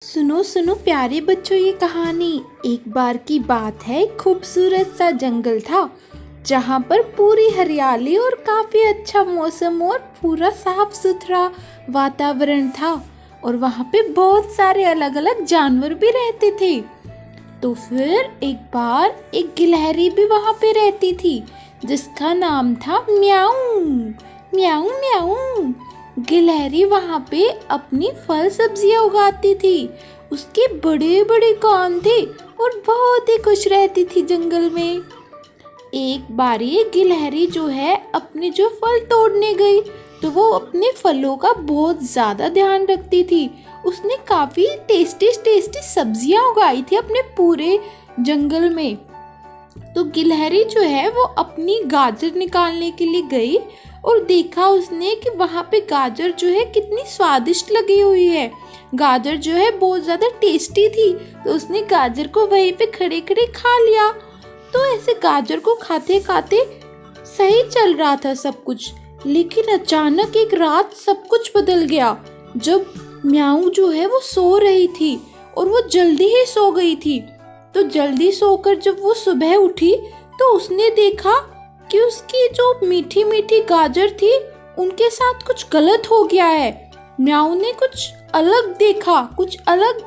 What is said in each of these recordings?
सुनो सुनो प्यारे बच्चों, ये कहानी। एक बार की बात है, खूबसूरत सा जंगल था जहाँ पर पूरी हरियाली और काफी अच्छा मौसम और पूरा साफ सुथरा वातावरण था। और वहाँ पे बहुत सारे अलग अलग जानवर भी रहते थे। तो फिर एक बार एक गिलहरी भी वहाँ पे रहती थी जिसका नाम था म्याऊ म्याऊ म्याऊ। गिलहरी वहाँ पे अपनी फल सब्जियाँ उगाती थी। उसके बड़े बड़े कान थे और बहुत ही खुश रहती थी जंगल में। एक बार ये गिलहरी जो है अपने जो फल तोड़ने गई तो वो अपने फलों का बहुत ज़्यादा ध्यान रखती थी। उसने काफ़ी टेस्टी टेस्टी सब्जियाँ उगाई थी अपने पूरे जंगल में। तो गिलहरी जो है वो अपनी गाजर निकालने के लिए गई और देखा उसने कि वहाँ पे गाजर जो है कितनी स्वादिष्ट लगी हुई है। गाजर जो है बहुत ज़्यादा टेस्टी थी, तो उसने गाजर को वहीं पे खड़े खड़े खा लिया। तो ऐसे गाजर को खाते खाते सही चल रहा था सब कुछ, लेकिन अचानक एक रात सब कुछ बदल गया। जब म्याऊ जो है वो सो रही थी और वो जल्दी ही सो गई थी, तो जल्दी सोकर जब वो सुबह उठी तो उसने देखा कि उसकी जो मीठी मीठी गाजर थी उनके साथ कुछ गलत हो गया है। म्याऊ ने कुछ अलग देखा, कुछ अलग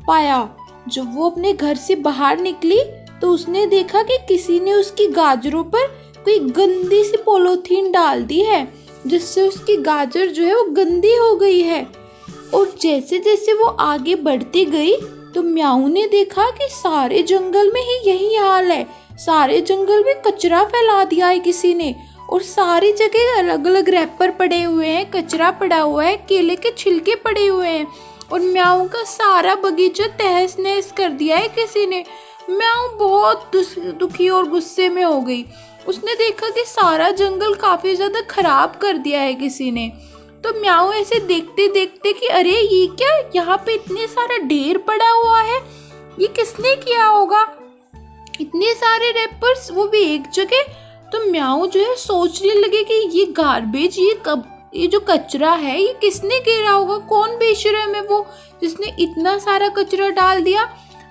पाया। जब वो अपने घर से बाहर निकली तो उसने देखा कि किसी ने उसकी गाजरों पर कोई गंदी सी पॉलीथीन डाल दी है, जिससे उसकी गाजर जो है वो गंदी हो गई है। और जैसे जैसे वो आगे बढ़ती गई तो म्याऊ ने देखा कि सारे जंगल में ही यही हाल है। सारे जंगल में कचरा फैला दिया है किसी ने, और सारी जगह अलग अलग रैपर पड़े हुए हैं, कचरा पड़ा हुआ है, केले के छिलके पड़े हुए हैं, और म्याऊ का सारा बगीचा तहस नहस कर दिया है किसी ने। म्याऊ बहुत दुखी और गुस्से में हो गई। उसने देखा कि सारा जंगल काफी ज्यादा खराब कर दिया है किसी ने। तो म्याऊ ऐसे देखते देखते कि अरे ये क्या, यहाँ पे इतने सारा ढेर पड़ा हुआ है, ये किसने किया होगा, इतने सारे रैपर्स वो भी एक जगह। तो म्याऊ जो है सोचने लगे कि ये गार्बेज, ये जो कचरा है ये किसने गिरा होगा, कौन बेशरम है वो जिसने इतना सारा कचरा डाल दिया।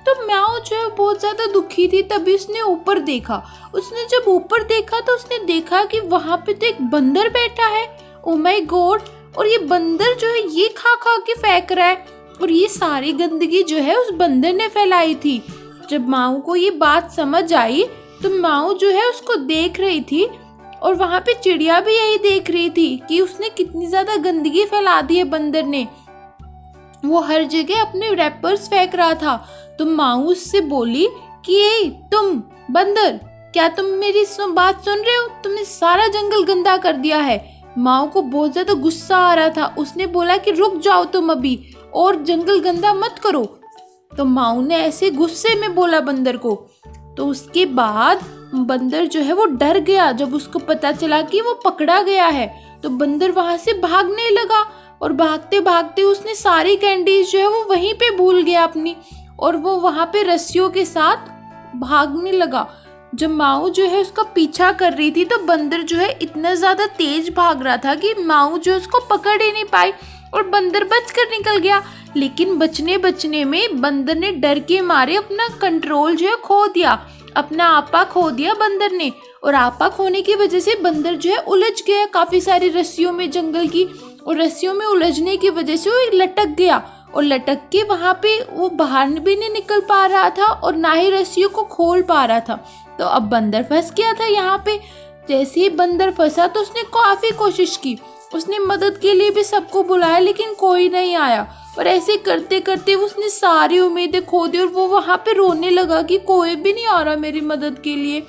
तो म्याऊ जो है बहुत ज्यादा दुखी थी। तभी उसने ऊपर देखा। उसने जब ऊपर देखा तो उसने देखा कि वहां पे तो एक बंदर बैठा है। Oh my God! और ये बंदर जो है ये खा खा के फेंक रहा है, और ये सारी गंदगी जो है उस बंदर ने फैलाई थी। जब म्याऊ को ये बात समझ आई तो म्याऊ जो है उसको देख रही थी, और वहां पे चिड़िया भी यही देख रही थी कि उसने कितनी ज्यादा गंदगी फैला दी है बंदर ने। वो हर जगह अपने रैपर्स फेंक रहा था। तो म्याऊ उससे बोली कि ए तुम बंदर, क्या तुम मेरी बात सुन रहे हो? तुमने सारा जंगल गंदा कर दिया है। म्याऊ को बहुत ज्यादा गुस्सा आ रहा था। उसने बोला कि रुक जाओ तुम अभी, और जंगल गंदा मत करो। तो म्याऊ ने ऐसे गुस्से में बोला बंदर को। तो उसके बाद बंदर जो है वो डर गया जब उसको पता चला कि वो पकड़ा गया है। तो बंदर वहां से भागने लगा, और भागते भागते उसने सारी कैंडीज जो है वो वहीं पे भूल गया अपनी, और वो वहां पे रस्सियों के साथ भागने लगा। जब म्याऊ जो है उसका पीछा कर रही थी तो बंदर जो है इतना ज्यादा तेज भाग रहा था कि म्याऊ जो उसको पकड़ ही नहीं पाई, और बंदर बचकर निकल गया। लेकिन बचने बचने में बंदर ने डर के मारे अपना कंट्रोल जो है खो दिया, अपना आपा खो दिया बंदर ने। और आपा खोने की वजह से बंदर जो है उलझ गया काफी सारी रस्सियों में जंगल की, और रस्सियों में उलझने की वजह से वो लटक गया, और लटक के वहां पे वो बाहर भी नहीं निकल पा रहा था और ना ही रस्सियों को खोल पा रहा था। तो अब बंदर फंस गया था यहाँ पे। जैसे ही बंदर फंसा तो उसने काफी कोशिश की, उसने मदद के लिए भी सबको बुलाया, लेकिन कोई नहीं आया। और ऐसे करते करते उसने सारी उम्मीदें खो दी, और वो वहां पे रोने लगा कि कोई भी नहीं आ रहा मेरी मदद के लिए।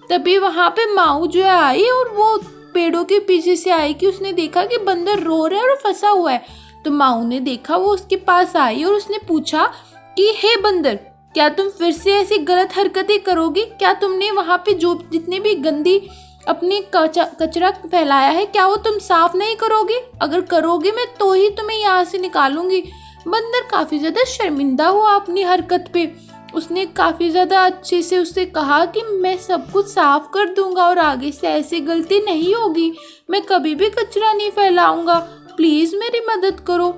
तभी वहां पे म्याऊ जो है आई, और वो पेड़ों के पीछे से आई कि उसने देखा कि बंदर रो रहा है और फंसा हुआ है। तो म्याऊ ने देखा, वो उसके पास आई और उसने पूछा कि हे बंदर, क्या तुम फिर से ऐसी गलत हरकतें करोगी? क्या तुमने वहां पे जो जितने भी गंदी अपनी कचरा फैलाया है, क्या वो तुम साफ नहीं करोगे? अगर करोगे मैं तो ही तुम्हें यहाँ से निकालूंगी। बंदर काफी ज्यादा शर्मिंदा हुआ अपनी हरकत पे। उसने काफी ज्यादा अच्छे से उससे कहा कि मैं सब कुछ साफ कर दूंगा और आगे से ऐसी गलती नहीं होगी, मैं कभी भी कचरा नहीं फैलाऊंगा, प्लीज मेरी मदद करो।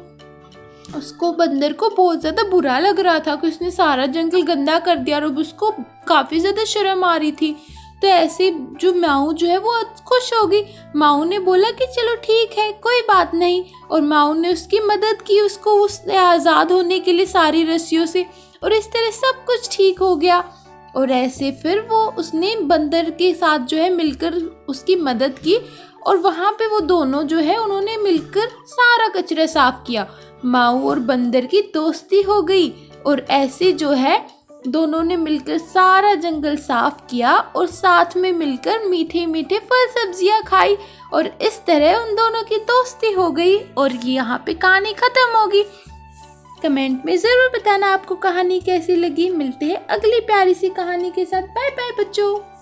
उसको बंदर को बहुत ज़्यादा बुरा लग रहा था कि उसने सारा जंगल गंदा कर दिया और उसको काफ़ी ज़्यादा शर्म आ रही थी। तो ऐसे जो म्याऊ जो है वो खुश हो गई। म्याऊ ने बोला कि चलो ठीक है, कोई बात नहीं, और म्याऊ ने उसकी मदद की, उसको उससे आज़ाद होने के लिए सारी रस्सियों से, और इस तरह सब कुछ ठीक हो गया। और ऐसे फिर वो उसने बंदर के साथ जो है मिलकर उसकी मदद की, और वहाँ पे वो दोनों जो है उन्होंने मिलकर सारा कचरा साफ किया। म्याऊ और बंदर की दोस्ती हो गई, और ऐसे जो है दोनों ने मिलकर सारा जंगल साफ किया और साथ में मिलकर मीठे मीठे फल सब्जियां खाई, और इस तरह उन दोनों की दोस्ती हो गई। और ये यहाँ पे कहानी खत्म होगी। कमेंट में ज़रूर बताना आपको कहानी कैसी लगी। मिलते हैं अगली प्यारी सी कहानी के साथ। बाय बाय बच्चों।